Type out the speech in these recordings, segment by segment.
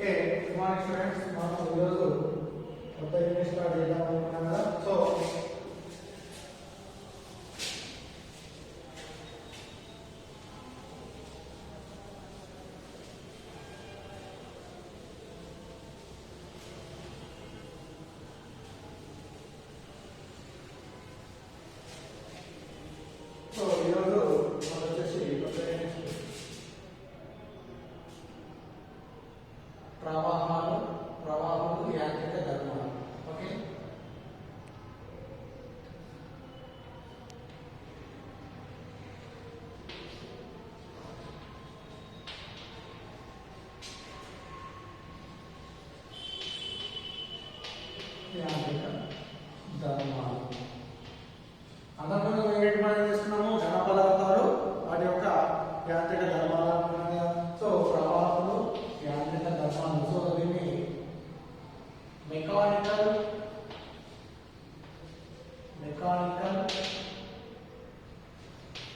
Okay good morning students. మనం ఈరోజు కొత్త యూనిట్ స్టార్ట్ చేద్దాం అనుకున్నాం కదా. సో ఈరోజు మనం వచ్చేసి కొత్త యూనిట్ ప్రవాహాలు యాంత్రిక ధర్మాలు. ఓకే, యాంత్రిక ధర్మాలు అందరూ ఏంటి మనం చేస్తున్నాము, ఘన పదార్థాలు వాటి యొక్క యాంత్రిక ధర్మాలు అనుకున్నాం కదా. సో ప్రవాహాలు యాంత్రిక ధర్మాలు. సో దీన్ని mechanical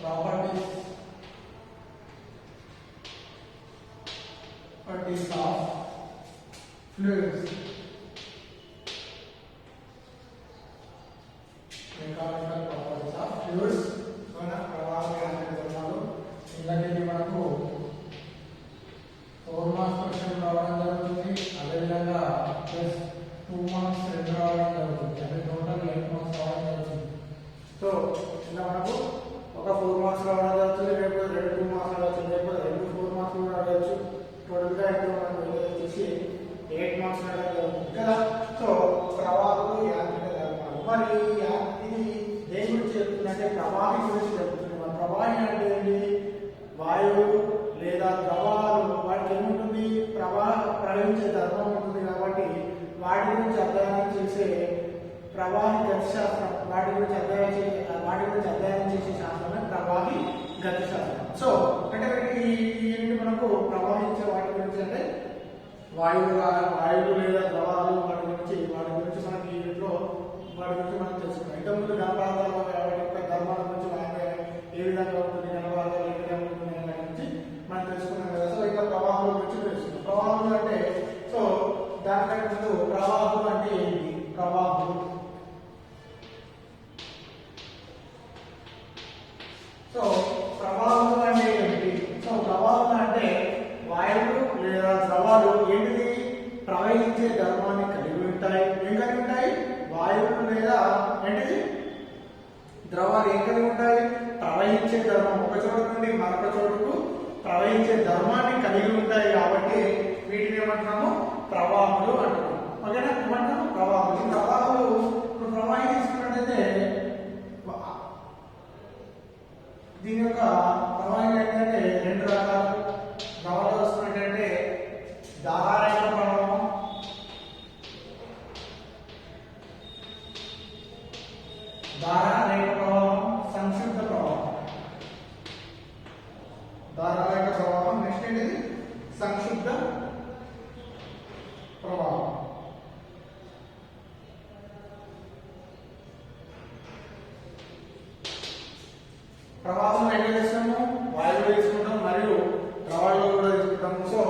properties of fluids, mechanical properties of fluids ప్రవాహాలు యాంత్రిక ధర్మాలు. ఇలాంటివి మనకు 4 మార్క్స్ క్వశ్చన్ రావడం జరుగుతుంది. అదేవిధంగా ప్లస్ 2 మార్క్స్ రెండు రావడం జరుగుతుంది. అంటే టోటల్ 8 మార్క్స్ రావడం జరుగుతుంది. సో ఇలా మనకు ఒక 4 మార్క్స్ రావడం జరుగుతుంది, లేకపోతే 2 మార్క్స్ రావచ్చు, లేకపోతే 4 మార్క్స్ కూడా రావచ్చు. టోటల్గా అయితే మనకు వచ్చేసి 8 మార్క్స్ రావడం జరుగుతుంది కదా. సో ప్రవాహాలు యాంత్రిక ధర్మాలు. మరి ఇది దేని గురించి చెప్తుందంటే ప్రవాహి గురించి చెప్తుంది. మరి ప్రవాహి అంటే ఏంటి? వాయువు లేదా ద్రవాలు, వాటికి ఏముంటుంది? ప్రవహించే ధర్మం ఉంటుంది. కాబట్టి వాటి గురించి అధ్యయనం చేసే ప్రవాహి గతి శాస్త్రం, వాటి గురించి అధ్యయనం చేసే శాస్త్రమే ప్రవాహి గతి శాస్త్రం. సో అంటే ఏంటి మనకు ప్రవహించే వాటి గురించి అంటే వాయువులు లేదా ద్రవాలు, వాటి గురించి మనకి ఈ వీటిలో వాటి గురించి మనం తెలుసుకున్నాం. ఇంతకుముందు ఘనపదార్థాలు వాటి యొక్క ధర్మాల గురించి ఏ విధంగా ఉంటుంది, ఘనపదార్థాలు ఏ విధంగా ఉంటుంది అనే వాటి గురించి మనం తెలుసుకున్నాం కదా. సో ఇంకా ప్రవాహాల గురించి తెలుసుకున్నాం. ప్రవాహాలు అంటే సో దానికంటే ముందు ప్రవాహాలు అంటే ఏంటి? ప్రవాహాలు అంటే ఏంటి? సో ప్రవాహాలు అంటే వాయువులు లేదా ద్రవాలు ఏంటిది? ప్రవహించే ధర్మాన్ని కలిగి ఉంటాయి. ఏం కలిగి ఉంటాయి? వాయువులు లేదా ఏంటిది ద్రవాలు ఏం కలిగి ఉంటాయి? ప్రవహించే ధర్మం. ఒక చోటు నుండి మరొక చోటుకు ప్రవహించే ధర్మాన్ని కలిగి ఉంటాయి. కాబట్టి వీటిని ఏమంటున్నాము? ప్రవాహాలు అంటున్నాము. ఓకేనా? ఏమంటున్నాము? ప్రవాహాలు. ఈ ప్రవాహాలు ఇప్పుడు ప్రవాహం తీసుకున్నట్టయితే దీని యొక్క ప్రవాహం ఏంటంటే 2 రకాలు ప్రవాహాలు వస్తున్నట్టంటే ధారారేఖ ప్రవాహం, సంక్షిప్త ప్రవాహం. ధారారేఖ ప్రవాహం. నెక్స్ట్ ఏంటిది? సంక్షిప్త ప్రవాహం. ప్రవాహం ఎక్కడ చేస్తాము? వాయువులో తీసుకుంటాం మరియు ద్రవాల్లో కూడా తీసుకుంటాము. సో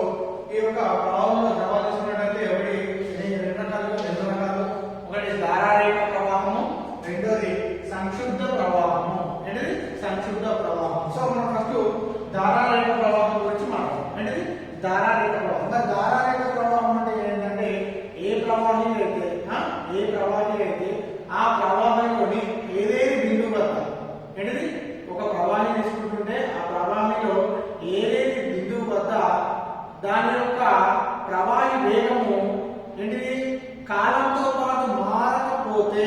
ఈ యొక్క ప్రవాహంలో ద్రవాలు తీసుకున్నట్టయితే రెండు రకాలు. ఒకటి ధారారేఖ ప్రవాహము, రెండోది సంక్షుబ్ధ ప్రవాహము. ఏంటిది? సంక్షుబ్ధ ప్రవాహం. సో మనం ఫస్ట్ ధారారేఖ ప్రవాహం గురించి మాట్లాడదాం. ఏంటిది? ధారారేఖ ప్రవాహం. ధారారేఖ ప్రవాహం అంటే ఏంటంటే ఏ ప్రవాహి అయితే ఆ ప్రవాహంలోని ఏదేని బిందువు వద్ద, ఏంటిది ఒక ప్రవాహి తీసుకుంటుంటే ఆ ప్రవాహిలో ఏదేని బిందువు వద్ద దాని యొక్క ప్రవాహి వేగము ఏంటిది కాలంతో పాటు మారకపోతే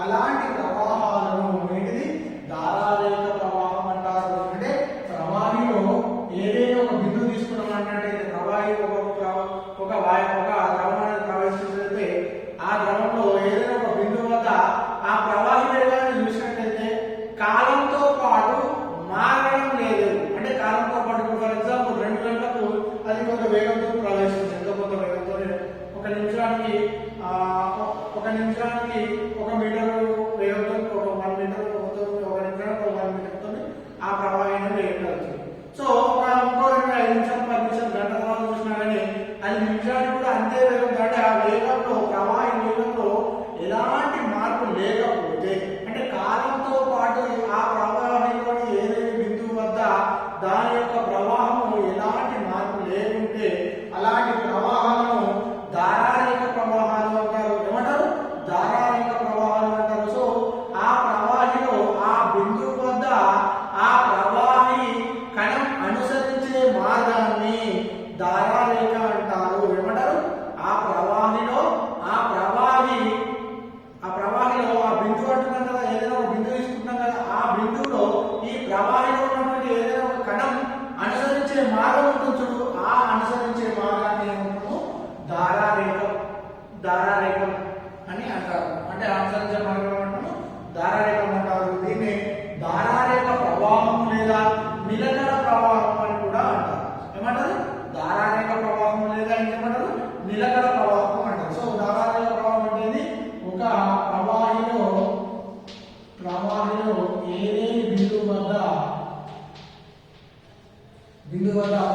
అలాంటి ప్రవాహాలను ఏంటిది ధారారేఖ ప్రవాహం అంటారు. అంటే ప్రవాహిలో ఏదైనా ఒక బిందువు తీసుకున్నాం అంటే ప్రవాహి ఒక ద్రవాన్ని ప్రవహిస్తుంటే ఆ ద్రవంలో ఏదైనా ఒక బిందువు వద్ద ఆ ప్రవాహి వేగాన్ని చూసినట్టయితే కాలంతో పాటు మారడం లేదు. అంటే కాలంతో పాటు ఫర్ ఎగ్జాంపుల్ 2 గంటలకు అది కొంత వేగంతో ప్రవహిస్తుంది. ఎంతో కొంత వేగంతో 1 నిమిషానికి మార్గం ఉంటుంది చూడు, ఆ అనుసరించే మార్గాన్ని ఏమంటాము ధారారేఖం అని అంటారు. అంటే అనుసరించే మార్గం ఏమంటాము ధారారేఖం అంటారు. దీన్ని ధారారేఖ ప్రవాహం లేదా నిలకడ ప్రవాహం అని కూడా అంటారు. ఏమంటారు? ధారారేఖ ప్రవాహం లేదా ఇంకేమంటారు నిలకడ ప్రవాహం అంటారు. సో ధారారేఖ ప్రవాహం అనేది ఒక ప్రవాహిలో ఏదేని బిందువు వద్ద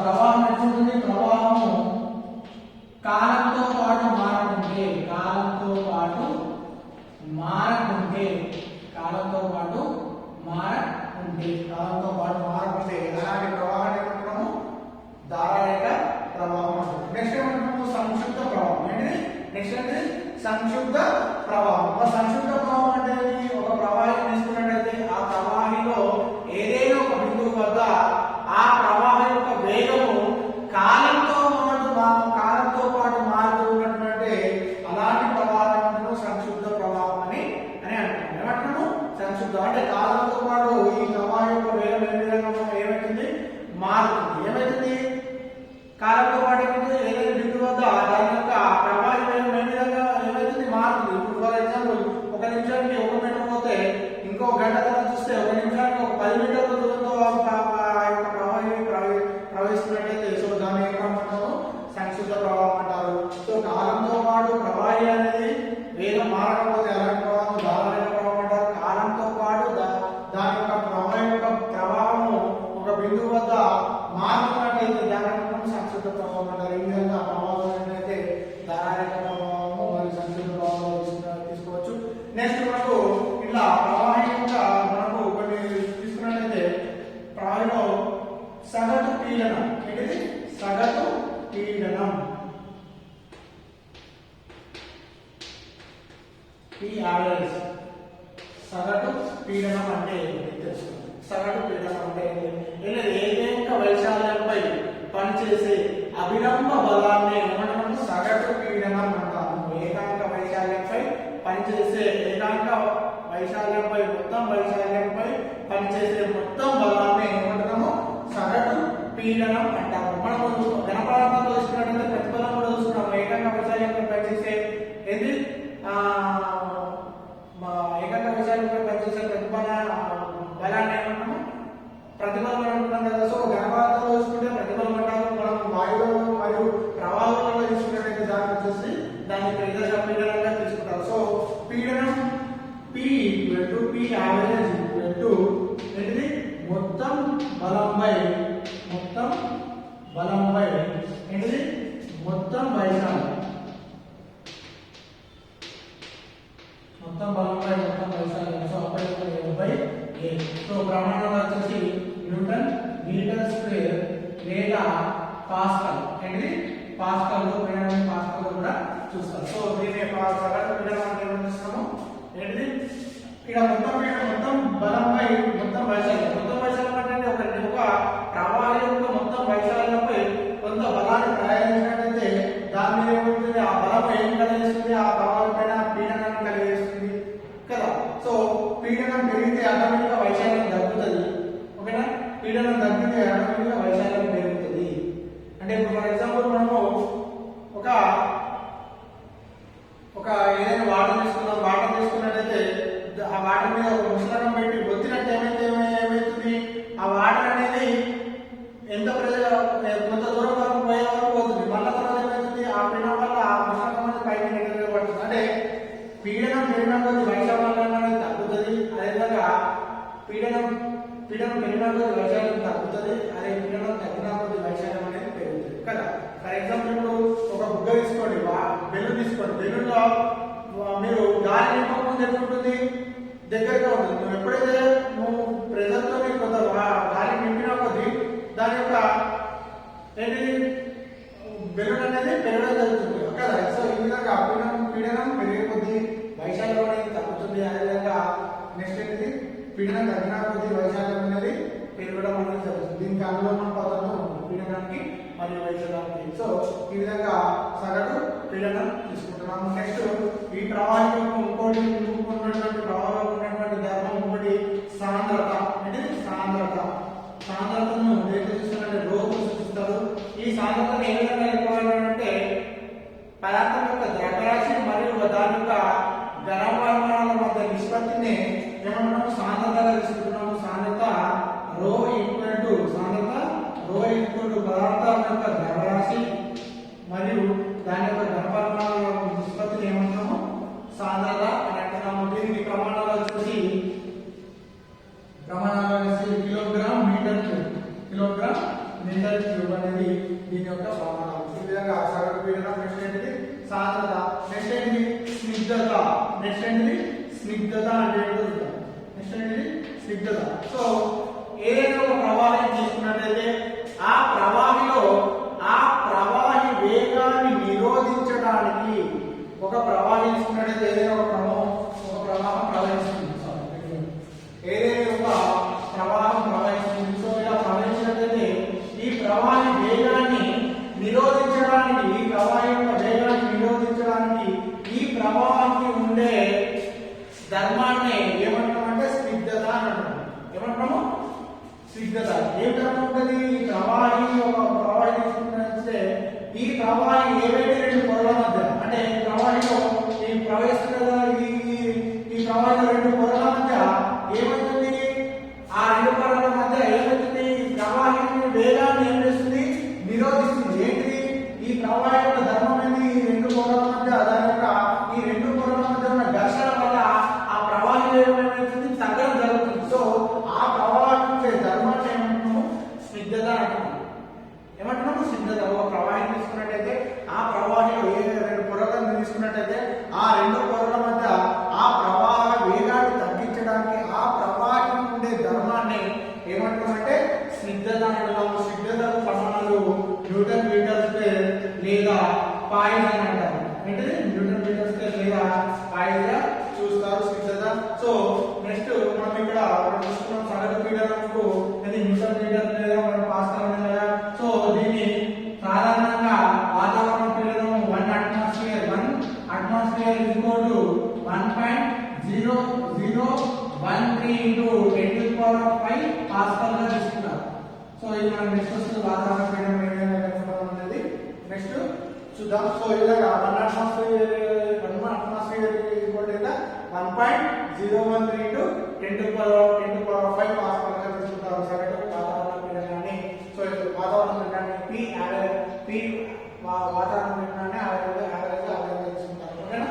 ప్రవాహం ఎట్లుంటుంది? ప్రవాహము కాలంతో పాటు మారకుంటే అలాంటి ప్రవాహాన్ని ఏమంటున్నాము ధారారేఖ ప్రవాహం అంటారు. నెక్స్ట్ ఏమంటున్నాము సంక్షుబ్ధ ప్రవాహం. ఏంటి నెక్స్ట్ అంటే సంక్షుబ్ధ ప్రవాహం. సంక్షుబ్ధ ప్రవాహం అంటే ఒక ప్రవాహం తీసుకున్నట్లయితే ఆ ప్రవాహిలో ఏదైనా ఒక బిందువు వద్ద ఆ ప్రవాహం యొక్క వేగము కాలంతో పాటు మారుతూ ఉన్నటువంటి అలాంటి ప్రవాహం సంక్షుబ్ధ ప్రవాహం అని అంటున్నాం. ఏమంటున్నాము సంక్షుబ్ధ అంటే కాలంతో పాటు ఈ ప్రవాహం యొక్క వేగం ఏ విధంగా ఏమవుతుంది మారుతుంది. ఏమవుతుంది కాలంతో పాటు ఏదైనా బిందువు వద్ద దాని యొక్క ప్రవాహ వేగం ఏ విధంగా ఏమవుతుంది మారుతుంది. ఇప్పుడు ఫర్ ఎగ్జాంపుల్ 1 నిమిషానికి 1 మీటర్ పోతే ఇంకో గంట తర్వాత చూస్తే 1 నిమిషానికి ఒక 10 మీటర్ల దూరంతో ప్రవహిస్తున్నట్లయితే సో దాన్ని ఏమంటారు సంక్షుబ్ధ ప్రవాహం అంటారు. సో కాలంతో పాటు ప్రవాహి అనేది వేగం మారకపోతే అలాంటి ప్రవాహం ధారారేఖ ప్రవాహం అంటారు. కాలంతో పాటు దాని యొక్క ప్రవాహము ఒక బిందువు వద్ద మారుతున్నట్లయితే దాని సంక్షుబ్ధ ప్రవాహం అంటారు. ఈ విధంగా ప్రవాహం ఏంటంటే ధారారేఖ ప్రవాహము మరియు సంక్షుబ్ధ ప్రవాహం తీసుకోవచ్చు. నెక్స్ట్ మనకు ఇలా ప్రవాహం యొక్క మనకు కొన్ని తీసుకున్నట్లయితే ప్రవాహంలో సగటు పీడనం. ఏంటిది సగటు పీడనం యావరేజ్. సగటు పీడనం అంటే తెలుస్తుంది. సగటు పీడనం అంటే ఏకైక వైశాల్యంపై పనిచేసే అభిలంబ బలాన్ని ఏమంటాము సగటు పీడనం అంటాము. ఏకాంక వైశాల్యంపై పనిచేసే మొత్తం వైశాల్యంపై పనిచేసే మొత్తం బలాన్ని ఏమంటున్నాము సగటు పీడనం అంటాము. మనము ఘనపదార్థంలో చూసుకున్నట్లయితే ప్రతిఫలం కూడా చూసుకున్నాము. ఏకాంక వైశాల్యంపై పనిచేసే ఏది ఏకాంక వైశాల్యంపై పనిచేసే బలాన్ని ఏమంటాము ప్రతిఫలం అంటున్నాం కదా. సో ఘనపదార్థంలో చూసుకుంటే ప్రతిఫలం అంటారు. మనం వాయువులో మరియు ప్రవాహంలో చూసుకున్నట్లయితే దాన్ని వచ్చేసి దాన్ని ప్రదేశ పీడనంగా తీసుకుంటారు. సో పీడనం P యావరేజ్ ఏంటిది మొత్తం బలంపై ఏంటిది మొత్తం వైశాల్యం. సో అప్పటి సో ప్రమాణం వచ్చేసి న్యూటన్ మీటర్ స్క్వేర్ లేదా పాస్కల్. ఏంటిది పాస్కల్ లో కూడా చూస్తారు. సో దీని సగటు పీడనం అంటే ఏం చూస్తాము ఏంటిది ఇక్కడ మొత్తం బలంపై మొత్తం వైశాల్యం అంటే ఒక ప్రవాహం యొక్క మొత్తం వైశాల్యంపై కొంత బలాన్ని ప్రయోగించినట్లయితే దాని మీద ఏమవుతుంది ఆ బలం ఏం కలిగిస్తుంది ఆ ప్రవాహం పైన పీడనాన్ని కలిగిస్తుంది కదా. సో పీడనం పెరిగితే ఆటోమేటిక్గా వైశాల్యం తగ్గుతుంది. ఓకేనా? పీడనం తగ్గితే ఆటోమేటిక్గా వైశాల్యం పెరుగుతుంది. అంటే ఇప్పుడు ఫర్ ఎగ్జాంపుల్ మనము ఒక ఏదైనా వాటర్ తీసుకున్నట్లయితే ఆ వాటర్ మీద ఒక ముసలకం పెట్టి ఒత్తినట్టు ఏమవుతుంది ఆ వాటర్ అనేది ఎంత కొంత దూరం వరకు పోయే వరకు పోతుంది. మళ్ళీ తర్వాత ఏమవుతుంది ఆ పీడనం వల్ల ఆ ముసలకం అనేది పైకి నెగ్గగా పడుతుంది. అంటే పీడనం పెరిగిన కొద్ది వైశాల్యం అనేది తగ్గుతుంది. అదేవిధంగా పీడనం పెరిగిన కొద్ది వైశాల్యం తగ్గుతుంది. అదే పీడనం తగ్గిన కొద్ది వైశాల్యం అనేది పెరుగుతుంది కదా. ఫర్ ఎగ్జాంపుల్ ఇప్పుడు ఒక బుగ్గ తీసుకోండి, బెలూన్ తీసుకోండి. బెలూన్లో మీరు గాలి నింపకముందు ఎట్లుంటుంది దగ్గరగా ఉంటుంది. నువ్వు ఎప్పుడైతే ప్రెజర్తో కొంత గాలి నింపిన కొద్ది దాని యొక్క ఏంటి బెలూన్ అనేది పెరగడం జరుగుతుంది కదా. సో ఈ విధంగా పీడనం పెరిగే కొద్ది వైశాల్యం అనేది తగ్గుతుంది. అదేవిధంగా నెక్స్ట్ ఏంటిది పీడనం తగ్గిన కొద్ది వైశాల్యం అనేది పెరగడం అనేది జరుగుతుంది. దీనికి అనులోమ పదార్థం పీడనానికి మరియు వైశాల్యానికి. సో ఈ విధంగా సగటు పీడనం తీసుకుంటున్నాము. నెక్స్ట్ ఈ ప్రవాహం ఇంకోటి ఉన్నటువంటి ప్రవాహంలో ఉన్నటువంటి ధర్మం ఇంకోటి సాంద్రత. అంటే సాంద్రతను దేంతో చూస్తారంటే రోజు సూచిస్తారు. ఈ సాంద్రతను ఏ విధంగా చెప్పాలంటే పదార్థం యొక్క ద్రవ్యరాశి మరియు దాని యొక్క ఘనపరిమాణాల మధ్య నిష్పత్తిని ఏమంటున్నాము సాంద్రతగా తీసుకుంటున్నాము. సాంద్రత ρ పదార్థం యొక్క ద్రవ్యరాశి మరియు దాని యొక్క ఘనపరిమాణాల నిష్పత్తిని ఏమంటున్నాము సాంద్రత అని అంటున్నాము. దీనికి ప్రమాణాలు వచ్చేసి కిలోగ్రామ్ మీటర్ క్యూబ్ అనేది దీని యొక్క ప్రమాణాలు. ఈ విధంగా సగటు పీడనం నెక్స్ట్ ఏంటిది సాంద్రత, నెక్స్ట్ ఏంటిది స్నిగ్ధత, నెక్స్ట్ ఏంటిది స్నిగ్ధత అంటే ఏంటో చూద్దాం. నెక్స్ట్ ఏంటిది స్నిగ్ధత. సో ఏదైనా ఒక ప్రవాహం తీసుకున్నట్లయితే ఆ ప్రవాహి వేగాన్ని నిరోధించడానికి ఒక ప్రవాహం తీసుకున్నట్లయితే ఏదైనా ఒక ప్రవాహం ప్రవహిస్తుంది. ఏదైనా ఒక ప్రవాహం ప్రవహిస్తుంది. సో ఇలా ప్రవహించినట్లయితే ఈ ప్రవాహి వేగాన్ని నిరోధించడానికి ఈ ప్రవాహానికి ఉండే ధర్మాన్ని ఏమంటామంటే స్నిగ్ధత అని అంటాం. ఏమంటాము స్నిగ్ధత. ఏ విధంగా ఉంటుంది ఈ ప్రవాహి తీసుకుంటే ఈ ప్రవాహి ఏవైతే రెండు పొరల మధ్య అంటే ఈ ప్రవాహిలో ఈ ప్రవహిస్తుంది కదా ఈ ప్రవాహిలో రెండు పొరల మధ్య ఏమవుతుంది ఆ రెండు పొరల మధ్య ఏమవుతుంది ప్రవాహి వేగాన్ని ఏం చేస్తుంది నిరోధిస్తుంది. ఏంటిది ఈ ప్రవాహి యొక్క ధర్మం ఏంటి ఈ రెండు పొరల మధ్య దాని యొక్క ఈ రెండు పొరల మధ్య ఉన్న ఘర్షణ వల్ల ఆ ప్రవాహి వేగం ఏమవుతుంది తగ్గడం జరుగుతుంది. సో ఆ ప్రవాహించే ధర్మాన్ని ఏమంటున్నాము స్నిగ్ధత అంటున్నాము. ఏమంటున్నాము స్నిగ్ధత. ఒక ప్రవాహం తీసుకున్నట్టయితే ఆ ప్రవాహిలో ఏ రెండు పొరలను తీసుకున్నట్టయితే ఆ రెండు పొరల మధ్య ఆ ప్రవాహ వేగాన్ని తగ్గించడానికి ఆ ప్రవాహం ఉండే ధర్మాన్ని ఏమంటున్నామంటే స్నిగ్ధత అంటున్నాము. స్నిగ్ధత ప్రమాణాలు న్యూటన్ మీటర్ స్క్వేర్ లేదా పాయిజన్ అంటారు. ఏంటిది న్యూటన్ మీటర్ స్క్వేర్ లేదా పాయిజన్ చూస్తారు స్నిగ్ధత. సో నెక్స్ట్ మనం ఇక్కడ చూస్తున్నాం సగటు పీడనంకు ఇది న్యూటన్ మీటర్ లేదా మనం పాస్కల్ ఉంది కదా. సో దీన్ని సాధారణంగా వాతావరణ పీడనం 1 atmosphere 1.0013 into 10⁵ పాస్కల్ గా తీసుకున్నారు. సో ఇది మనం నెక్స్ట్ వస్తుంది వాతావరణ పీడనం ఏ విధంగా కనుక్కోవడం అనేది నెక్స్ట్ చూద్దాం. సో ఈ విధంగా 1 atmosphere 1.013 into 10⁵ పాస్కల్ గా తీసుకుంటారు సగటు వాతావరణ పీడనాన్ని. సో వాతావరణ పీడనాన్ని వాతావరణ పీడనాన్ని యావరేజ్ తీసుకుంటారు. ఓకేనా.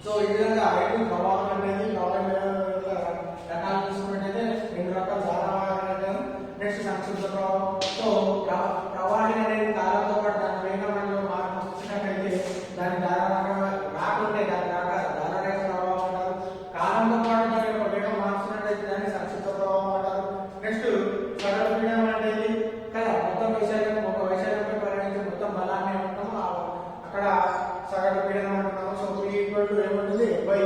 సో ఈ విధంగా ఐదు ప్రవాహం అనేది రకాలు చూసుకున్నట్టయితే రెండు రకాల ధారావాహిక నెక్స్ట్ సంక్షిప్త ప్రవాహం. సో ప్రవాహి అనేది కాలంతో పాటు దాని వేగంలో మార్పు వచ్చినట్టయితే దాని ధారావాహిక రాకుంటే దాని ధారారేఖ ప్రవాహం అంటారు. కాలంతో పాటు దాని యొక్క వేగం మార్చినట్టయితే దాన్ని సంక్షిప్త ప్రవాహం అంటారు. నెక్స్ట్ సగటు పీడనం అనేది కదా మొత్తం ఒక వైశాల్యంపై పరిగణించే మొత్తం బలాన్ని ఏమంటాము అక్కడ సగటు పీడనం అంటున్నాము. సో P ఏమంటుంది FI.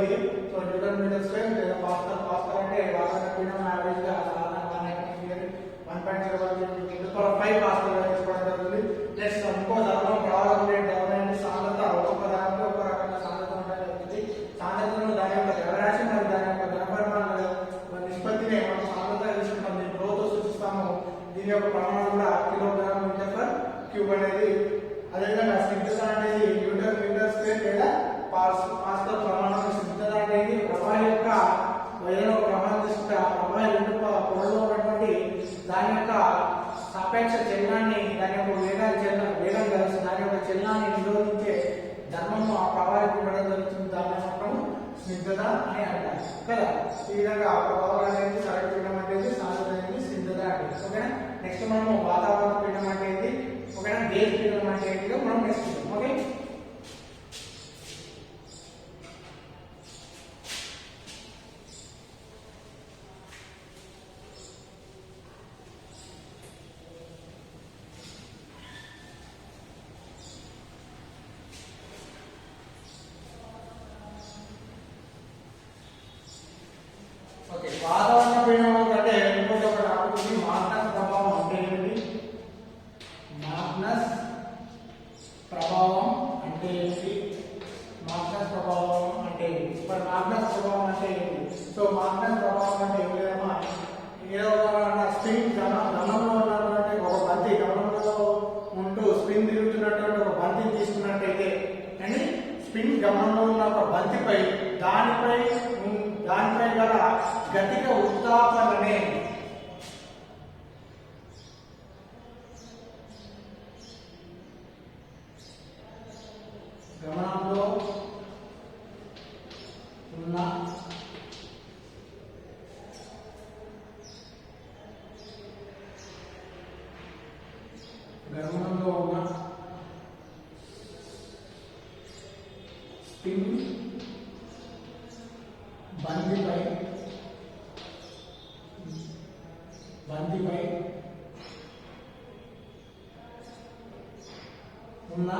So newton meter square లేదా పాస్కల్ అంటే వాతావరణ పీడనం యావరేజ్ గా 1.013 పాస్కల్ గా తీసుకోవడం జరుగుతుంది. నెక్స్ట్ ఇంకో ధర్మం ప్రవాహం ధర్మం సాంద్రత ఒక్కొక్క దానిలో ఒక రకమైన సాంద్రత ఉండడం జరుగుతుంది. సాంద్రతను దాని యొక్క ద్రవ్యరాశి మరియు దాని యొక్క ఘనపరిమాణాల నిష్పత్తిని మనం సాంద్రత తీసుకుంటాం. దీన్ని రోజు సూచిస్తాము. దీని యొక్క ప్రమాణం కూడా కిలోగ్రామ్ మీటర్ క్యూబ్ అనేది. అదేవిధంగా స్నిగ్ధత అనేది న్యూటన్ మీటర్ స్క్వేర్ లేదా పాస్కల్ ప్రమాణం. స్నిగ్ధత అనేది ప్రవాహి యొక్క ఏదైనా ప్రమాణం తీసుకుంటే ఆ ప్రవాహి రెండు పొరలో ఉన్నటువంటి దాని యొక్క సాపేక్ష చలనాన్ని దాని యొక్క వేగం కలిసి దాని యొక్క చలనాన్ని నిరోధించే ధర్మము ఆ ప్రవాహికి ఇవ్వడం జరుగుతుంది. దాన్ని మాత్రం స్నిగ్ధత అని అంటారు కదా. ఈ విధంగా ప్రవాహం అనేది సగటు పీడనం అనేది సాంద్రత అనేది స్నిగ్ధత అంటే. ఓకేనా. నెక్స్ట్ మనము వాతావరణ పీడనం అంటే ఏంటి, ఓకేనా, గేజ్ పీడనం అంటే ఏంటిదో మనం నేర్చుకుంటాం. ఓకే. వాతావరణ పీడనం అంటే ఇంకోటి ఒక టాపిక్ ఉంది, మాగ్నస్ ప్రభావం అంటే ఏంటి. మాగ్నస్ ప్రభావం అంటే ఏంటి, మాగ్నస్ ప్రభావం అంటే ఏంటి. మరి మాగ్నస్ ప్రభావం అంటే ఏంటి. సో మాగ్నస్ ప్రభావం అంటే ఏమైనా ఏదో స్ప్రింగ్ గమనంలో ఉన్నటువంటి ఒక బంతి గమనంలో స్పిన్ తిరుగుతున్నటువంటి ఒక బంతిని తీసుకున్నట్టయితే అండ్ స్పిన్ గమనంలో ఉన్న ఒక బంతిపై దానిపై గల గతిక ఉత్తాపననే గమనంలో ఉన్న స్పిన్ బంతిపై ఉన్న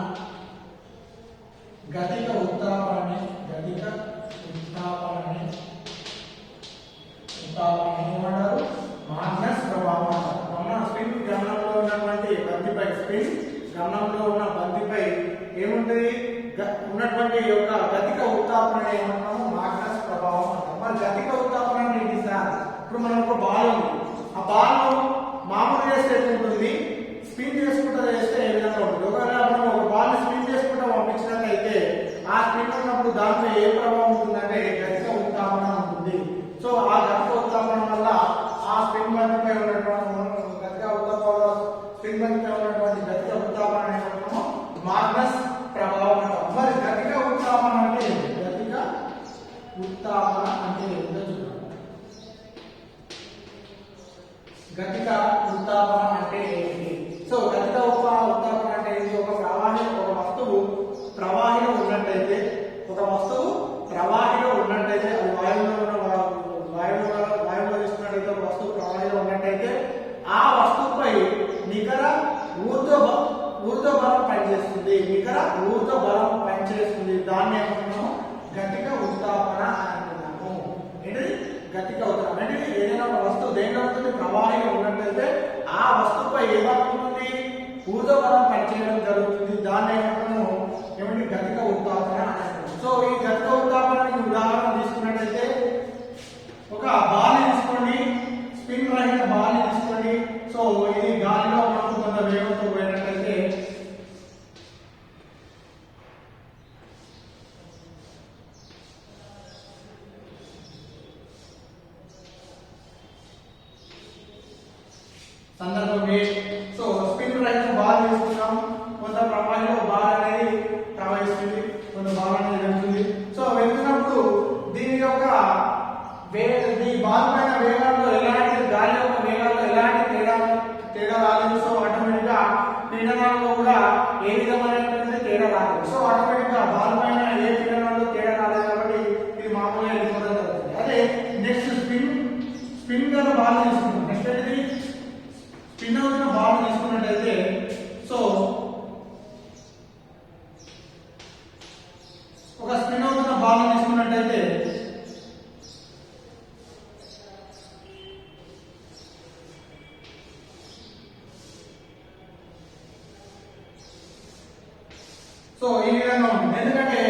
గతిక ఉత్తాపననే ఏమంటారు? మాగ్నస్ ప్రభావం అంటారు. మన స్పిన్ గమనంలో ఉన్నటువంటి బంతిపై ఏముంటుంది? ఉన్నటువంటి యొక్క గతిక ఉత్తాపన ఏమంటాము? మాగ్నస్ ప్రభావం అంటాం. మరి గతిక ఉత్తాపన ఏంటి సార్? ఇప్పుడు మనం ఒక బాల్ ఉంది, ఆ బాల్ మామూలు చేస్తే ఉంటుంది, స్పిన్ చేసుకుంటూ చేస్తే ఏ విధంగా ఉంటుంది? ఒకవేళ మనం ఒక బాల్ స్పిన్ చేసుకుంటూ పంపించినట్లయితే ఆ స్పిన్ ఉన్నప్పుడు దాంట్లో ఏ ప్రభావం ఉంటుందంటే గతిక ఉత్తాపన ఉంటుంది. సో ఆ గతిక ఉత్తాపన వల్ల ఆ స్పిన్ బంతిపై ఉన్నటువంటి గతిక ఉత్తాపన ఏమంటాము? మాగ్నస్ ప్రభావం అంటాం. మరి గతిక ఉత్తాపన అంటే ఏంటో చూద్దాం. గతిక ఉత్తాపన అంటే ఏంటి? సో గతిక ఉత్తాపన అంటే ఏంటి? ఒక వస్తువు ప్రవాహిలో ఉన్నట్టయితే అది వాయువులో తీసుకున్నట్టయితే ఒక వస్తువు ప్రవాహిలో ఉన్నట్టయితే ఆ వస్తువుపై నికర ఊర్ధ్వ బలం పనిచేస్తుంది. దాన్ని ఏమంటున్నాము? గతిక ఉత్తాపన అంటున్నాము. ఏంటి గతిక ఉత్తాపన అంటే ఏదైనా ఒక వస్తువు దేంట్లో ఉంటుంది? ప్రవాహిలో ఉన్నట్టయితే ఆ వస్తువుపై ఏమవుతుంది? ఊర్ధ్వ బలం పనిచేయడం జరుగుతుంది. దాన్ని ఏమంటున్నాము? ఏమంటే గతిక ఉత్తాపన అంటున్నాము. సో ఈ గతిక ఉత్తాపనకి ఉదాహరణ తీసుకున్నట్టయితే ఒక బాల్ తీసుకోండి, స్పిన్ రహిత బాల్ తీసుకోండి. సో ఇది గాలిలో మనకు కొంత వేగంతో పోయినట్లయితే సందర్భం సో స్పిన్ రహిత బాల్ తీసుకున్నాం, కొంత ప్రవాహిలో బాల్ అనేది ప్రవహిస్తుంది, కొంత బాల్ అనేది వెళ్తుంది. సో వెళ్తున్నప్పుడు దీని యొక్క బాల్ పైన వేగాల్లో గాలి యొక్క వేగాల్లో ఎలాంటి తేడా రాలేదు. సో ఆటోమేటిక్ గా పీడనాల్లో కూడా ఏ విధమైనటువంటి తేడా రాలేదు. సో ఆటోమేటిక్ గా బాల్ పైన ఏ పీడనాల్లో తేడా రాలేదు కాబట్టి ఇది మామూలుగా వెళ్ళిపోవడం జరుగుతుంది. అదే నెక్స్ట్ స్పిన్ గల బాల్ తీసుకుంటాం. నెక్స్ట్ అనేది స్పిన్ అవుతున్న బాల్ తీసుకున్నట్టయితే సో ఒక స్పిన్ అవుతున్న బాల్ తీసుకున్నట్టయితే సో ఈ విధంగా ఉంటుంది. ఎందుకంటే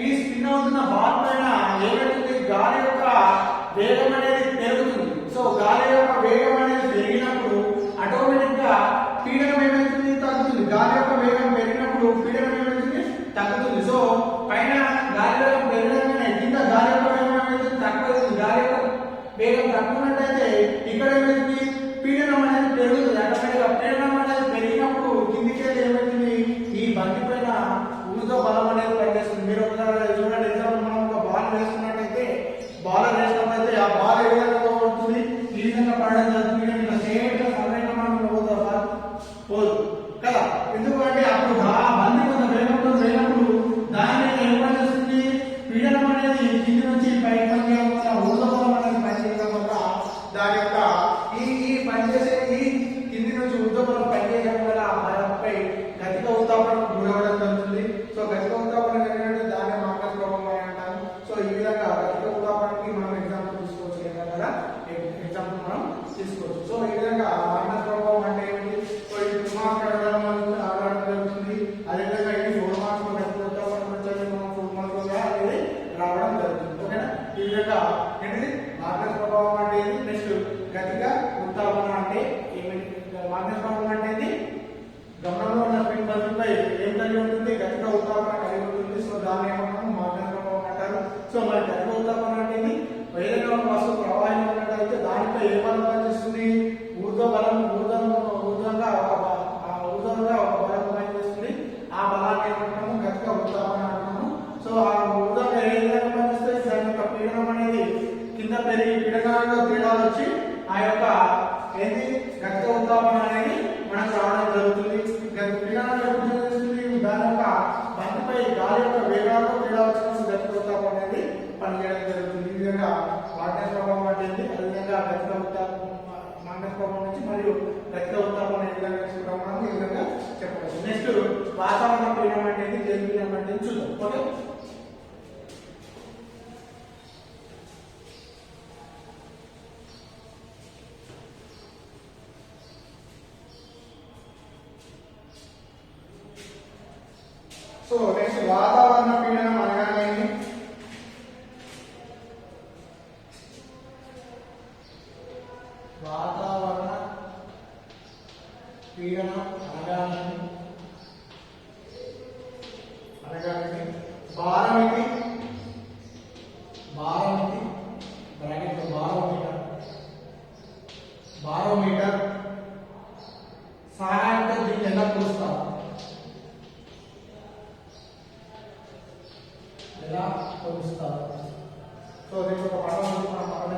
ఈ స్పిన్ అవుతున్న బాల్ పైన ఏమవుతుంది? గాలి యొక్క వేగం అనేది పెరుగుతుంది. సో గాలి యొక్క వేగం అనేది పెరిగినప్పుడు ఆటోమేటిక్ గా పీడనం ఏమవుతుంది? తగ్గుతుంది. గాలి యొక్క వేగం పెరిగినప్పుడు పీడనం ఏమవుతుంది? తగ్గుతుంది. సో పైన గాలి వేగం పెరగగానే కింద గాలి యొక్క వేగం ఏమవుతుంది? తగ్గుతుంది. గాలి యొక్క వేగం తగ్గుతున్నట్టయితే ఇక్కడ ఏమవుతుంది? పీడనం అనేది పెరుగుతుంది. ఆటోమేటిక్ గా పీడనం అనేది పెరిగినప్పుడు కిందికి ఏమవుతుంది? ఈ బంతి పైన ఊర్ధ్వ బలం అనేది పనిచేస్తుంది. మీరు ఒకసారి చూడండి, ఎగ్జాంపుల్ మనం ఒక బాల్ వేసుకున్నట్టయితే బాల్ వేసినట్లయితే ఆ బాల్ ఏ విధంగా పడుతుంది? ఈ విధంగా పడడం జరుగుతుంది. పోదు కదా, ఎందుకంటే అప్పుడు బంతి కొంత వేగంతో పోయినప్పుడు దాని మీద ఏం పనిచేస్తుంది? పీడనం అనేది కింది నుంచి పైకి పనిచేయడం వల్ల ఊర్ధ్వ బలం అనేది పనిచేయడం వల్ల దాని యొక్క ఈ పనిచేసే ఈ కింది నుంచి ఊర్ధ్వ బలం పనిచేయడం వల్ల పై గతిక ఉత్తాపనకు గురవడం జరుగుతుంది. సో గతిక ఉత్తాపన కలిగినట్టు దాన్ని మాగ్నస్ ప్రభావం అని అంటాము. సో ఈ విధంగా గతిక ఉత్తాపనకి మనం ఎగ్జాంపుల్ తీసుకోవచ్చు. కదా ఎగ్జాంపుల్ మనం తీసుకోవచ్చు. సో ఈ విధంగా మాగ్నస్ ప్రభావం అంటే ఏమిటి? సో ఇది 2 మార్క్స్ ఆడడం జరుగుతుంది. అదేవిధంగా ఇది 4 మార్క్స్ గతిక ఉత్తాపన వచ్చేది మనం 4 మార్క్స్ అనేది రావడం జరుగుతుంది. ఓకేనా? ఈ విధంగా ఏంటిది మాగ్నస్ ప్రభావం అంటే ఇది. నెక్స్ట్ గతిక ఉత్తాపన అంటే ఏమిటి? మాగ్నస్ ప్రభావం అంటే ఇది గమనంలో ఉన్న స్పిన్ బంతిపై తాపం అనేది మనకు రావడం జరుగుతుంది. పీడనం ఎప్పుడు జరుగుతుంది? దాని యొక్క బంతిపై గాలి యొక్క వేగాలతో పీడ వచ్చినప్పుడు గతిక తాపం అనేది పనిచేయడం జరుగుతుంది. ఈ విధంగా వాటిక ప్రభావం అంటే అదేవిధంగా గతిక మాగ్నెటిక్ ప్రభావం నుంచి మరియు గతిక ఉత్తాపం అనే విధంగా తీసుకుంటాం. ఈ విధంగా చెప్పవచ్చు. నెక్స్ట్ వాతావరణ పీడనం అంటే దేని పీడనం అంటే చూద్దాం. ఓకే, సో నెక్స్ట్ వాతావరణ పీడనం అనగా ఏంటి? వాతావరణ పీడనం అనగా భారమితి బ్రాకెట్ బారోమీటర్ సహాయంతో దీన్ని ఎలా కొలుస్తారు? ఎలా కొలుస్తారు? సో దీనికి ఒక పదం ఉంది, మనం పదం.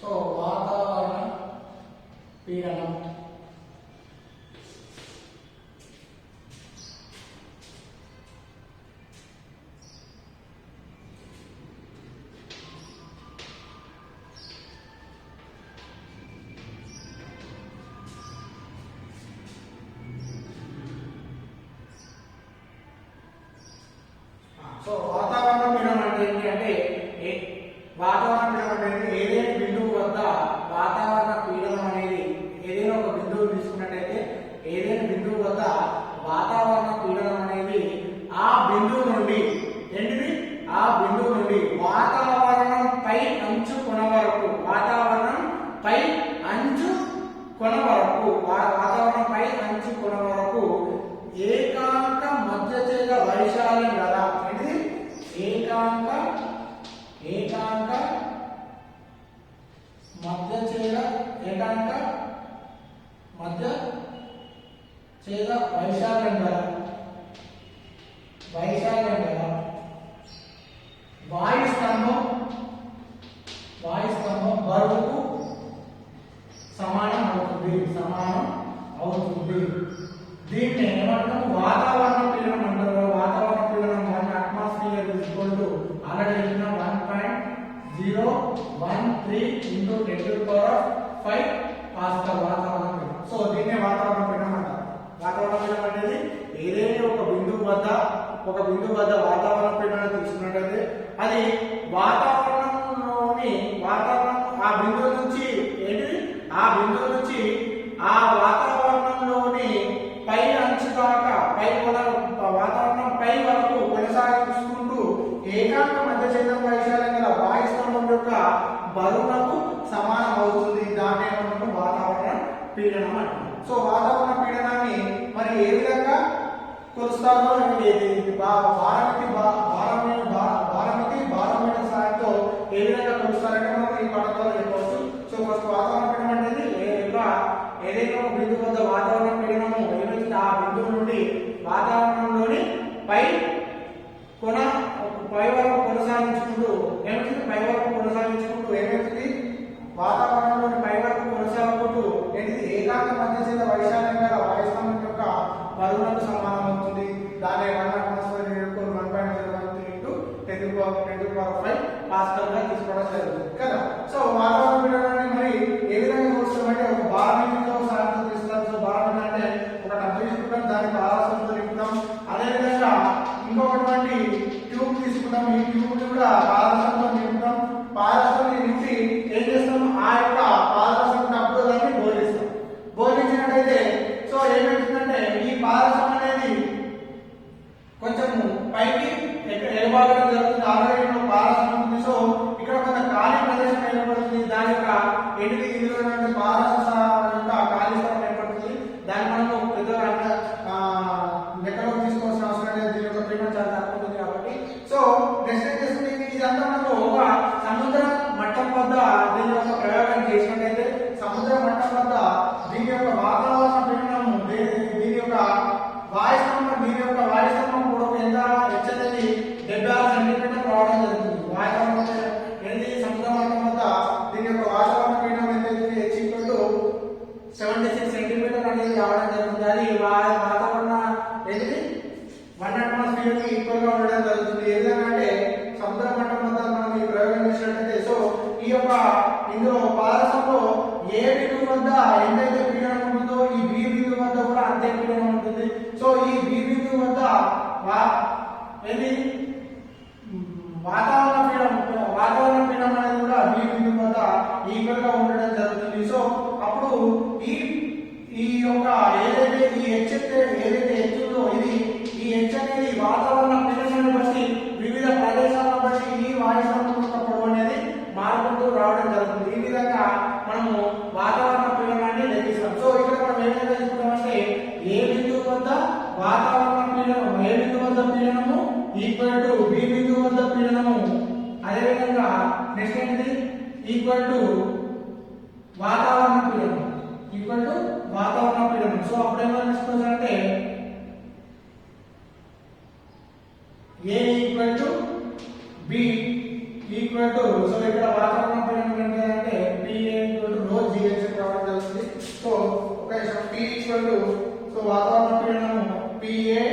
సో వాతావరణ పీడనం సో వాతావరణ పీడనం అంటే ఏంటి అంటే వాతావరణ పీడనం అనేది ఏదైనా బిందువు వద్ద వాతావరణ పీడనం అనేది ఏదైనా ఒక బిందువు తీసుకున్నట్టయితే ఏదైనా బిందువు వద్ద వాతావరణ పీడనం అనేది ఆ బిందువు నుండి ఏంటిది ఆ బిందువు నుండి వాతావరణం పై అంచు కొన వరకు వాతావరణం పై అంచు కొన వరకు వాతావరణం పై అంచు కొన వరకు ఏకాంక మధ్యఛేద వైశాల్యం గల ఏంటిది ఏకాంక మధ్యఛేద వైశాల్యం గల వాయు స్తంభం బరువుకు సమానం అవుతుంది. దీన్ని ఏమంటాం? వాతావరణ పీడనం అంటారు. వాతావరణ పీడనం 1 atmosphere ఆల్రెడీ చెప్పిన 1.013 into 10⁵ పాస్కల్ వాతావరణ పీడనం. సో దీన్నే వాతావరణ పీడనం అంటారు. వాతావరణ పీడనం అనేది ఏదైనా ఒక బిందువు వద్ద వాతావరణ పీడనం తీసుకున్నట్లయితే అది వాతావరణంలోని ఆ బిందువు నుంచి ఆ వాతావరణంలోని పై అంచు దాకా వాతావరణం పై వరకు కొనసాగిస్తుంటూ ఏకాంక మధ్యఛేద వైశాల్యం గల వాయు స్తంభం యొక్క బరువులకు సమానం అవుతుంది. దాన్ని ఏమంటారు? వాతావరణ పీడనం అంటారు. సో వాతావరణ పీడనాన్ని మరి ఏ విధంగా కొలుస్తారో భారమితి పై వరకు కొనసాగించుకుంటూ ఏమవుతుంది, పై వరకు కొనసాగించుకుంటూ ఏమవుతుంది, వాతావరణంలోని పై వరకు కొనసాగుకుంటూ ఏంటిది ఏకాంత మధ్యస్థ వైశాల్యం గల వాయుస్తంభం యొక్క బరువులకు సమానం అవుతుంది. దాని 1 atmosphere 1.01 into 10⁵ పాస్కల్ గా తీసుకోవడం జరుగుతుంది కదా. సో వాతావరణ పీడనాన్ని మరి ఏ విధంగా చూస్తామంటే ఒక బార్మీతో సాయంతో తీస్తారు. సో బార్మీ అంటే ఒక టబ్ తీసుకుంటాం, దాన్ని పారసంతో నింపుతాం. అదేవిధంగా ఇంకొకటి ట్యూబ్ తీసుకుంటాం, ఈ ట్యూబ్ కూడా పారసంతో నింపుతాం. పారసం నింపి ఏం చేస్తాం, ఆ యొక్క పారసం టబ్బులో దాన్ని బోధిస్తాం. బోధించినట్టయితే సో ఏమవుతుందంటే ఈ పారసం అనేది కొంచెం పైకి ఎగబాగడం జరుగుతుంది. ఆల్రెడీ పారసం ఉంటుంది. సో ఇక్కడ కొంత ఖాళీ ప్రదేశం ఏర్పడుతుంది. దాని యొక్క ఎండికి ఇందులో పారస యొక్క ఖాళీ స్థలం ఏర్పడుతుంది. దాన్ని మనము పెద్దగా లెక్కలోకి తీసుకోవాల్సిన అవసరం లేదు. దీని యొక్క పీడనం చాలా తక్కువ ఉంటుంది కాబట్టి. సో నెక్స్ట్ ఏం చేస్తుంది, ఇదంతా మనకు ఒక సముద్ర మట్టం వద్ద దీని యొక్క ప్రయోగం చేసినట్టయితే సముద్ర మట్టం వద్ద దీని యొక్క వాతావరణ పీడనం దీని యొక్క వాయుస్తంభం కూడా ఎంత హెచ్చరిది 76 సెంటీమీటర్ రావడం జరుగుతుంది. వాతావరణ ఏంటి సముద్ర మట్టం వద్ద దీని యొక్క వాతావరణ పీడనం ఎంత హెచ్చుకుంటూ 76 సెంటీమీటర్ అనేది రావడం జరుగుతుంది. అది వాతావరణ ఏంటి 1 atmosphere కి ఈక్వల్ గా ఉండడం జరుగుతుంది. ఏ విధంగా అంటే సముద్ర మట్టం వద్ద మనం ఈ ప్రయోగం చేసినట్లయితే సో ఈ యొక్క ఇందులో పారసంలో ఏ బిందువు వద్ద ఎంతైతే పీడనం ఉంటుందో ఈ బి బిందువు వద్ద కూడా అంతే పీడనం ఉంటుంది. సో ఈ బి బిందువు వద్ద ఏంటి వాతావరణ పీడనం అనేది కూడా బి బిందువు వద్ద ఈక్వల్ గా ఉండడం జరుగుతుంది. సో అప్పుడు ఈ యొక్క ఏదైతే ఈ హెచ్ ఏదైతే హెచ్చుందో ఈ హెచ్ అనేది వాతావరణ పీడనాన్ని బట్టి వివిధ ప్రదేశాలను బట్టి ఈ వాయుస్తంభం యొక్క పొడవు అనేది మారుకుంటూ రావడం జరుగుతుంది. ఈ విధంగా మనము వాతావరణ పీడనాన్ని లెక్కిస్తాం. సో ఇక్కడ మనం ఏం తెలుసుకుంటామంటే ఏ బిందువు వద్ద వాతావరణ పీడనం ఏ బిందువు వద్ద పీడనము ఈక్వల్ టు బి బిందువు వద్ద పీడనము, అదేవిధంగా నెక్స్ట్ ఏంటిది ఈక్వల్ టు వాతావరణ పీడనం ఈక్వల్ టు వాతావరణ పీడనం. సో అప్పుడేమో తీసుకోవాలంటే A equal to B equal to so ఇక్కడ వాతావరణ పీడనం ఏంటంటే PA equal to rho GH రావడం జరుగుతుంది. సో ఒక P ఈక్వల్ టు సో వాతావరణ పీడనం PA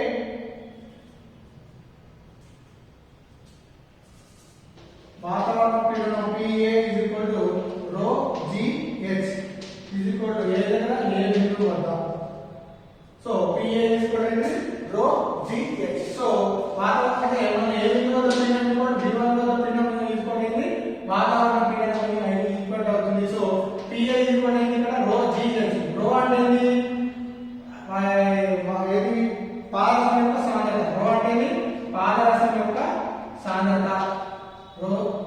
is equal to rho GH is equal to ఏ దగ్గర ఏ బిందువు వద్ద so PA is equal to rho GH. So వాతావరణ అంటే మనం ఏ బిందువు వద్ద పీడనం కూడా B1 వద్ద పీడనం తీసుకోవాలి వాతావరణ పీడనం ఈక్వల్ అవుతుంది. So PA is equal to ఇక్కడ rho GH. rho అంటే ఏది పాదరసం యొక్క సాంద్రత. rho అంటే పాదరసం యొక్క సాంద్రత.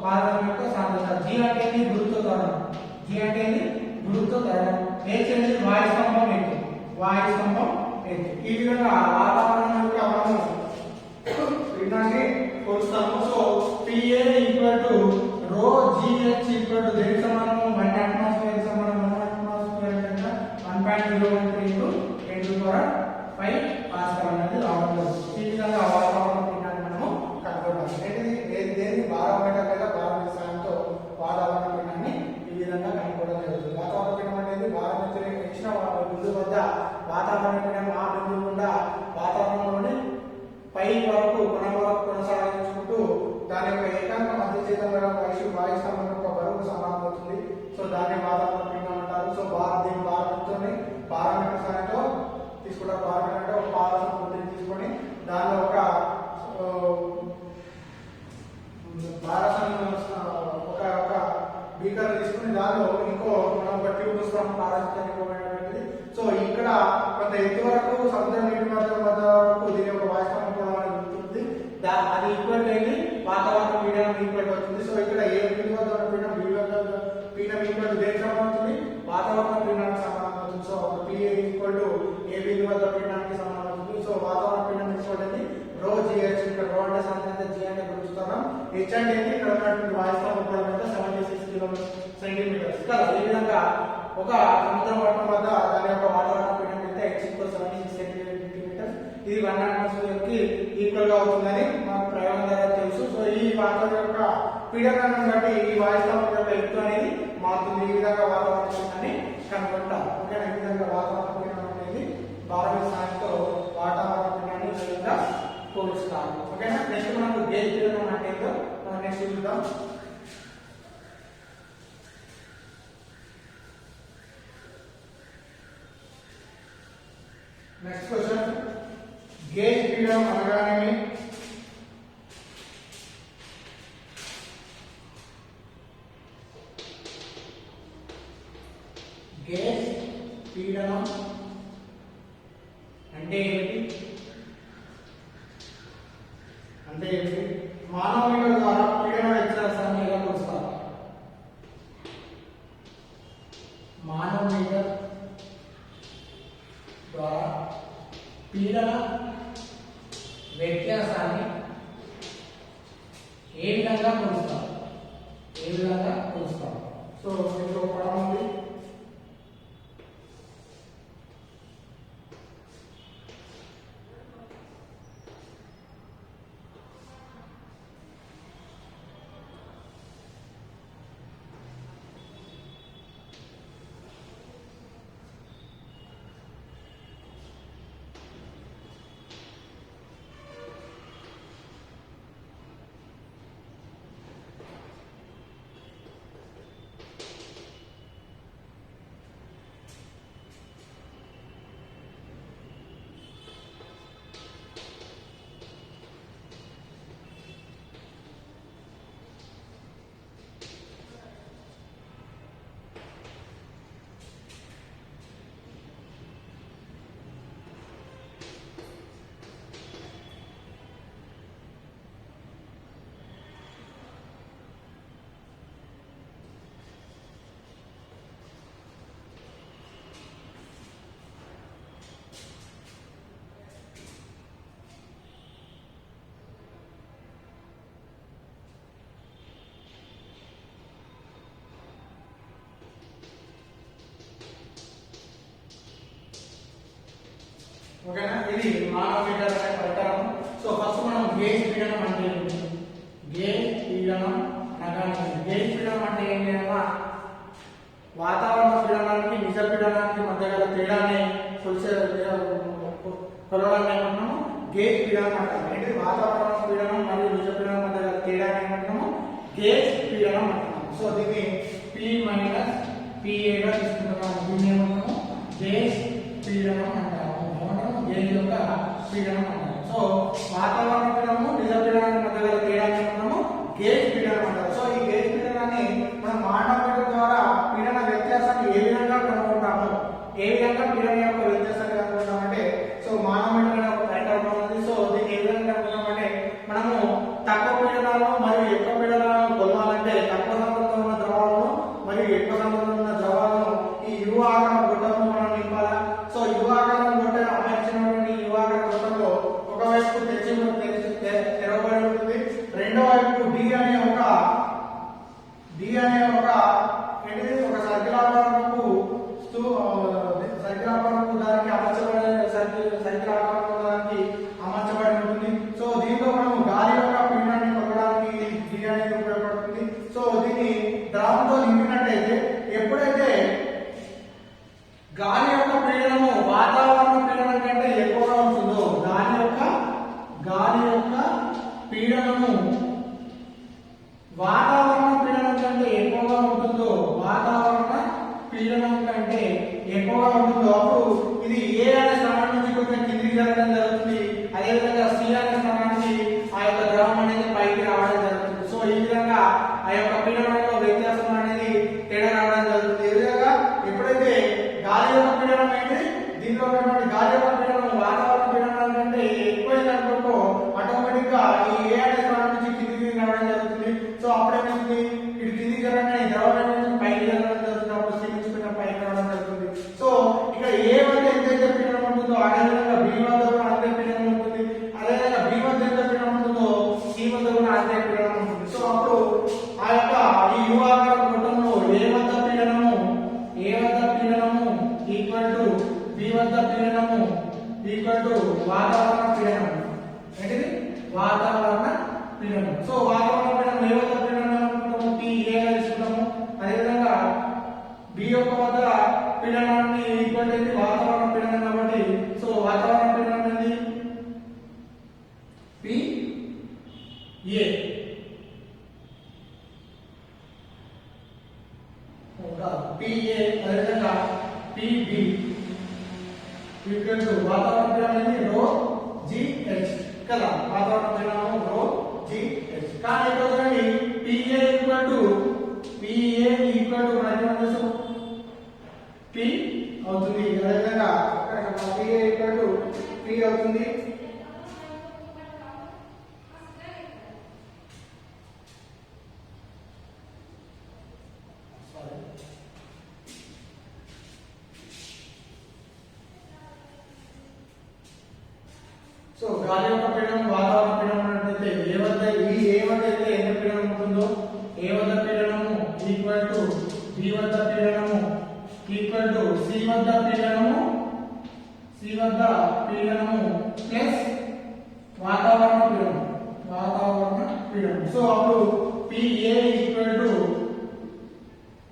పాదరసం యొక్క సాంద్రత. G అంటే గురుత్వాకర్షణ. G అంటే గురుత్వాకర్షణ. H అంటే వాయుస్తంభం ఎత్తు. ఈ విధంగా వాతావరణం యొక్క మనము పీడనాన్ని కొలుస్తాము. So PA equal to rho GH equal to దేనికి సమానము 1 atmosphere సమానం. 1 atmosphere అంటే 1.01 into 10⁵ పాస్కల్ అనేది రావడం జరుగుతుంది. ఈ విధంగా వాతావరణ పీడనాన్ని మనము కనుగొనాలి. దేని బారోమీటర్ లేదా బారోమీటర్ సాయంతో వాతావరణ పీడనాన్ని ఈ విధంగా కనుగొనడం జరుగుతుంది. వాతావరణ పీడనం అనేది బారోమీటర్ ఇచ్చిన బిందువు వద్ద వాతావరణ పీడనం ఆ బిందువు గుండా వాతావరణంలోని పై వరకు కొనసాగించుకుంటూ దాని యొక్క ఏకాంత మధ్యఛేదం గల వాయుస్తంభం యొక్క బరువుకు సమానం అవుతుంది. సో దాన్ని వాతావరణ పీడనం అంటారు. సో దీని బారోమీటర్ని బారోమీటర్ సాయంతో తీసుకుంటారు. బారోమీటర్ అంటే ఒక పాదరసం ముద్రని తీసుకొని దానిలో ఒక ఒక బీకర్ తీసుకుని దానిలో ఇంకో మనం ఒక ట్యూబ్ ఇస్తాం పారసమైనటువంటిది. సో ఇక్కడ కొంత ఎత్తు వరకు సముద్ర నీటి వరకు దీని యొక్క వాయుస్తంభం కూడా ఉంటుంది. అది ఈక్వల్ అయింది వాతావరణ పీడనం ఈక్వల్ అవుతుంది. సో ఇక్కడ ఏ బిందువు వద్ద పీడనం బి వద్ద పీడనం ఈక్వల్ టు దేనికి సమానం అవుతుంది వాతావరణ పీడనానికి సమానం అవుతుంది. సో PA ఈక్వల్ టు ఏ బిందువు వద్ద పీడనానికి సమానం అవుతుంది. సో వాతావరణ పీడనం తీసుకోవడానికి రో GH. ఇక్కడ రో అంటే సాంద్రత, G అంటే గురుత్వాకర్షణ, H అంటే ఇక్కడ ఉన్నటువంటి వాయుస్తంభం కూడా 76 సెంటీమీటర్స్ కదా. ఈ విధంగా ఒక సముద్ర మట్టం వద్ద దాని యొక్క వాతావరణ పీడనం అయితే H 76 సెంటీమీటర్స్. ఇది 1 atmosphere కి ఈక్వల్ గా అవుతుందని మనం ఎవరైనా ద్వారా తెలుసు. సో ఈ వాతావరణం యొక్క పీడనాన్ని బట్టి ఈ వాయుస్థానం యొక్క ఎత్తు అనేది మారుతుంది. ఈ విధంగా వాతావరణ పీడనాన్ని కనుగొంటాం. ఓకేనా? ఈ విధంగా వాతావరణ పీడనం అనేది భారతీయ సాయంతో వాతావరణ పీడనాన్ని ఈ విధంగా పోలుస్తాము. ఓకేనా? నెక్స్ట్ మనకు గేజ్ పీడనం అంటే ఏంటో మనం నెక్స్ట్ చూద్దాం. నెక్స్ట్ క్వశ్చన్, గేజ్ పీడనం అనగానేమి? గేజ్ పీడనం అంటే ఏమిటి? మానోమీటర్ ద్వారా పీడన వ్యత్యాసాన్ని ఎలా కొలుస్తారు? మానోమీటర్ ద్వారా పీడన వ్యత్యాసాన్ని ఏ విధంగా కొలుస్తారు? సో ఇందులో పడం ఉంది. ఓకేనా? ఇది మానోమీటర్ అనే పరికరం. సో ఫస్ట్ మనం గేజ్ పీడనం అంటే ఏంటి? గేజ్ పీడనం అనగా గేజ్ పీడనం అంటే ఏంటి అన్నా, వాతావరణ పీడనానికి నిజ పీడనానికి మధ్య గల తేడాన్ని కొలవడాన్ని ఏమంటున్నాము? గేజ్ పీడనం అంటాము. ఏంటి? వాతావరణ పీడనం మరియు నిజ పీడనం మధ్య గల తేడాన్ని ఏమంటున్నాము? గేజ్ పీడనం అంటున్నాము. సో దీన్ని P మైనస్ PA గా తీసుకుంటున్నాము. దీన్ని ఏమంటున్నాము? గేజ్ పీడనం అంటాము. గేజ్ యొక్క పీడనం అంటారు. సో వాతావరణ పీడనము నిజ పీడనానికి మధ్య గల తేడాన్ని మనము గేజ్ పీడనం అంటారు. సో ఈ గేజ్ పీడనాన్ని మనం మానోమీటర్ ద్వారా పీడన వ్యత్యాసాన్ని ఏ విధంగా కనుగొంటాము? ఏ విధంగా పీడనం యొక్క వ్యత్యాసాన్ని కనుగొంటామంటే, సో మానోమీటర్ అనే ఒక పరికరం ఉంది. సో దీన్ని ఏ విధంగా కనుగొంటామంటే, మనము తక్కువ పీడనాలను మరియు ఎక్కువ పీడనాలను కొలవాలంటే తక్కువ సాంద్రత ఉన్న ద్రవాలను మరియు ఎక్కువ సాంద్రత ఉన్న ద్రవాలను ఈ U ఆకారం గొట్టంలో మనం నింపాలా. సో U ఆకారం గొట్టం అమర్చినటువంటి U ఆకారం గొట్టంలో ఒకవైపు తెరవబడి ఉంటుంది, రెండో వైపు D అనే ఒక సర్కిల్ ఆకారపు దానికి అమర్చబడి ఉంటుంది. సో దీంట్లో మనం గాలి యొక్క పీడనాన్ని కొలవడానికి D అనేది ఉపయోగపడుతుంది. సో దీన్ని ద్రవంతో నింపినట్టయితే ఎప్పుడైతే గాలి యొక్క పీడనము వాతావరణ పీడనం కంటే ఎక్కువగా ఉంటుందో, గాలి యొక్క పీడనము వాతావరణ పీడనం కంటే ఎక్కువగా ఉంటుందో, అప్పుడు ఇది ఏ అనే స్థానం నుంచి కొంచెం కిందికి జరగడం జరుగుతుంది. అదేవిధంగా C అనే స్థానానికి ఆ యొక్క ద్రవం అనేది పైకి రావడం జరుగుతుంది. సో ఈ విధంగా ఆ యొక్క పీడనంలో వ్యత్యాసం అనేది తేడా రావడం జరుగుతుంది. ఈ విధంగా ఎప్పుడైతే గాలి యొక్క పీడనం అయితే దీంట్లో ఉన్నటువంటి గాలి యొక్క పీడనం వాతావరణ పీడనం కంటే ఎక్కువైనప్పుడు ఆటోమేటిక్ గా ఈ ఏ అనే స్థానం నుంచి కిందికి రావడం జరుగుతుంది. సో అప్పుడేమవుతుంది, ఇటు కిందికి జరగగానే ద్రవం అనేది పైకి జరగడం జరుగుతుంది. అప్పుడు C నుంచి పైకి రావడం జరుగుతుంది. సో ఇక్కడ ఏ వద్ద ఎంతైతే పీడనం ఉంటుందో అదేవిధంగా B వద్ద కూడా అంతే పీడనం ఉంటుంది. అదేవిధంగా B వద్ద ఎంత పీడనం ఉంటుందో C వద్ద కూడా అంతే పీడనం ఉంటుంది. సో అప్పుడు ఆ యొక్క ఈ U ఆకారం గొట్టంలో A వద్ద పీడనము ఈక్వల్ టు B వద్ద పీడనము ఈక్వల్ టు వాతావరణ పీడనం. ఏంటిది? వాతావరణ వాతావరణ పీడనం ఏ వద్ద పీడనం అనుకుంటాము PA గా తీసుకుంటాము. అదేవిధంగా B యొక్క వద్ద పీడనాన్ని ఈక్వల్ అయితే వాతావరణ పీడనం కాబట్టి సో వాతావరణ పీడనం ఏంది PA. PA అదేవిధంగా PB ఈక్వల్ టు వాతావరణ పీడనం ఏంది రో GH కదా. వాతావరణ పీడనం రో GH. కానీ ఇక్కడ చూడండి PA ఈక్వల్ టు మనకి P అవుతుంది. అదేవిధంగా PA ఈక్వల్ టు P అవుతుంది. సో గాలి యొక్క పీడనం వాతావరణ పీడనం అంటే ఏ వద్ద అయితే ఎంత పీడనం ఉంటుందో ఏ వద్ద పీడనము ఈక్వల్ టు B వద్ద పీడనము ఈక్వల్ టు C వద్ద పీడనము ప్లస్ వాతావరణ పీడనం. సో అప్పుడు PA ఈక్వల్ టు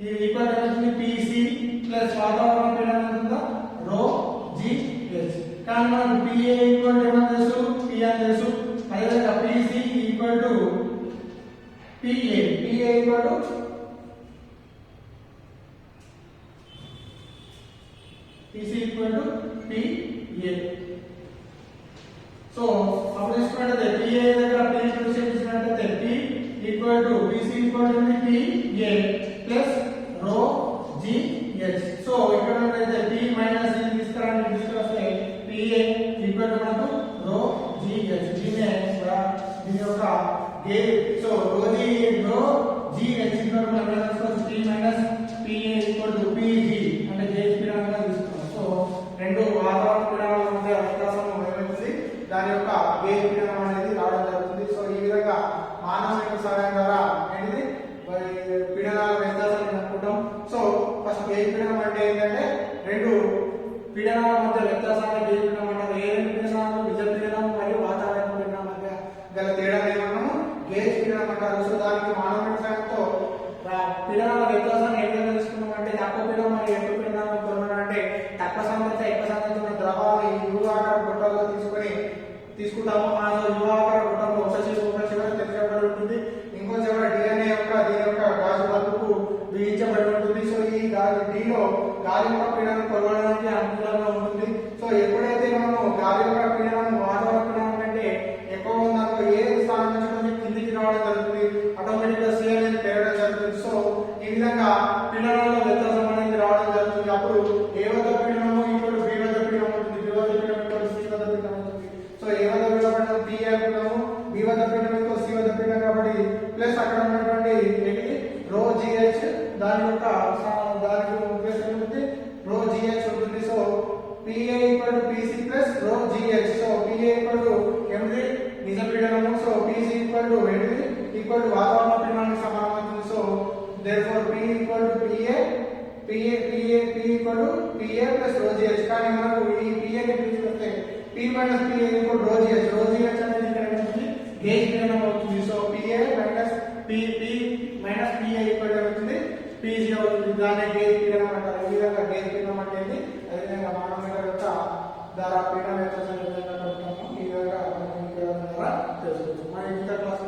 ఇది ఈక్వల్ అవుతుంది PC ప్లస్ వాతావరణ పీడనం ఎంత రో GH. కానీ మనకు PA ఈక్వల్ టు ఏమని తెలుసు P అని తెలుసు. అదేవిధంగా PC equal to PA equal to PC equal to PA. So అప్పుడు తీసుకున్నట్లయితే PA దగ్గర P ప్రతిక్షేపించినట్లయితే P equal to PC equal to PA plus రో GH. సో ఇక్కడ ఉన్నట్లయితే P మైనస్ C తీసుకొస్తే PA ఈక్వల్ టు మనకు రో GH. దీని యొక్క గేజ్ సో రో GH ఈక్వల్ టు మనకు P minus PA equal to PG అంటే గేజ్ పీడనంగా తీసుకున్నాం. సో రెండు వాతావరణ పీడనాల మధ్య వ్యత్యాసం ఏమవుతుంది దాని యొక్క గేజ్ పీడనం అనేది రావడం జరుగుతుంది. సో ఈ విధంగా మానవ యొక్క సహాయం ద్వారా ఏంటిది పీడనాల వ్యత్యాసాన్ని కనుక్కుంటాం. సో ఫస్ట్ గేజ్ పీడనం అంటే ఏంటంటే రెండు పీడనాల మధ్య వ్యత్యాసాన్ని గేజ్ పీడనం అంటారు. ఏ రెండు పీడనాలు నిజ పీడనం మరియు వాతావరణ పీడనం మధ్య గల తేడా ఏమన్నాము గేజ్ పీడనం అంటారు. సో దానికి మానవ సహాయంతో పీడనాల వ్యత్యాసాన్ని ఏ విధంగా తీసుకున్నామంటే తక్కువ పీడనం మరియు ఎక్కువ పీడనాలను కొన్నామంటే తక్కువ సాంద్రత ఎక్కువ సాంద్రత ఉన్న ద్రవాన్ని యువాకార గొట్టాల్లో తీసుకుంటాము. ఆ యువాకార గొట్టంలో ఒక చివర తెరచబడి ఉంటుంది, ఇంకో చివర DNA యొక్క దీని యొక్క గాజు బల్బుకు బిగించబడి ఉంటుంది. సో ఈ Dలో గాలి యొక్క పీడనం కొలవడానికి అనుకూలంగా ఉంటుంది. సో ఎప్పుడైతే మనము గాలి యొక్క పీడనం వాతావరణ పీడనం కంటే ఎక్కువ ఉందనుకో ఏ స్థానం నుంచి కొంచెం కిందికి రావడం జరుగుతుంది, ఆటోమేటిక్ గా C అనేది పెరగడం జరుగుతుంది. సో ఈ విధంగా పీడనంలో వ్యత్యాసం అనేది రావడం జరుగుతుంది. అప్పుడు ఏ వద్ద పీడనము ఇప్పుడు B వద్ద పీడనం ఉంటుంది, B వద్ద పీడనం ఇప్పుడు C వద్ద పీడనం ఉంటుంది. సో ఏ వద్ద పీడనం B అనుకున్నాము, B వద్ద పీడనం ఇంకో C వద్ద పీడనం కాబట్టి ప్లస్ అక్కడ ఉన్నటువంటి ఏంటి రో GH దాని యొక్క దానికి ఉపయోగం ఉంటుంది రో GH ఉంటుంది. So PA equal to PC plus రో GH. So PA equal to ఏంటి నిజ పీడనము. సో PC ఈక్వల్ టు ఏంటి ఈక్వల్ టు వాతావరణ పీడనానికి సమానం అవుతుంది. So therefore P equal to P equal to PA plus రో GH. కానీ మనకు ఈ PA ని తీసుకొస్తే P మైనస్ PA ఈక్వల్ రో GH. రో GH అనేది ఇక్కడ ఏమవుతుంది గేజ్ పీడనం అవుతుంది. So PA minus P minus PA equal అవుతుంది PG అవుతుంది. దాన్ని గేజ్ పీడనం అంటారు. ఈ విధంగా గేజ్ పీడనం అంటే అదేవిధంగా మానోమీటర్ యొక్క ద్వారా పీడనం వ్యత్యాసం ఈ విధంగా తెలుసుకోవచ్చు. మన ఇంత క్లాస్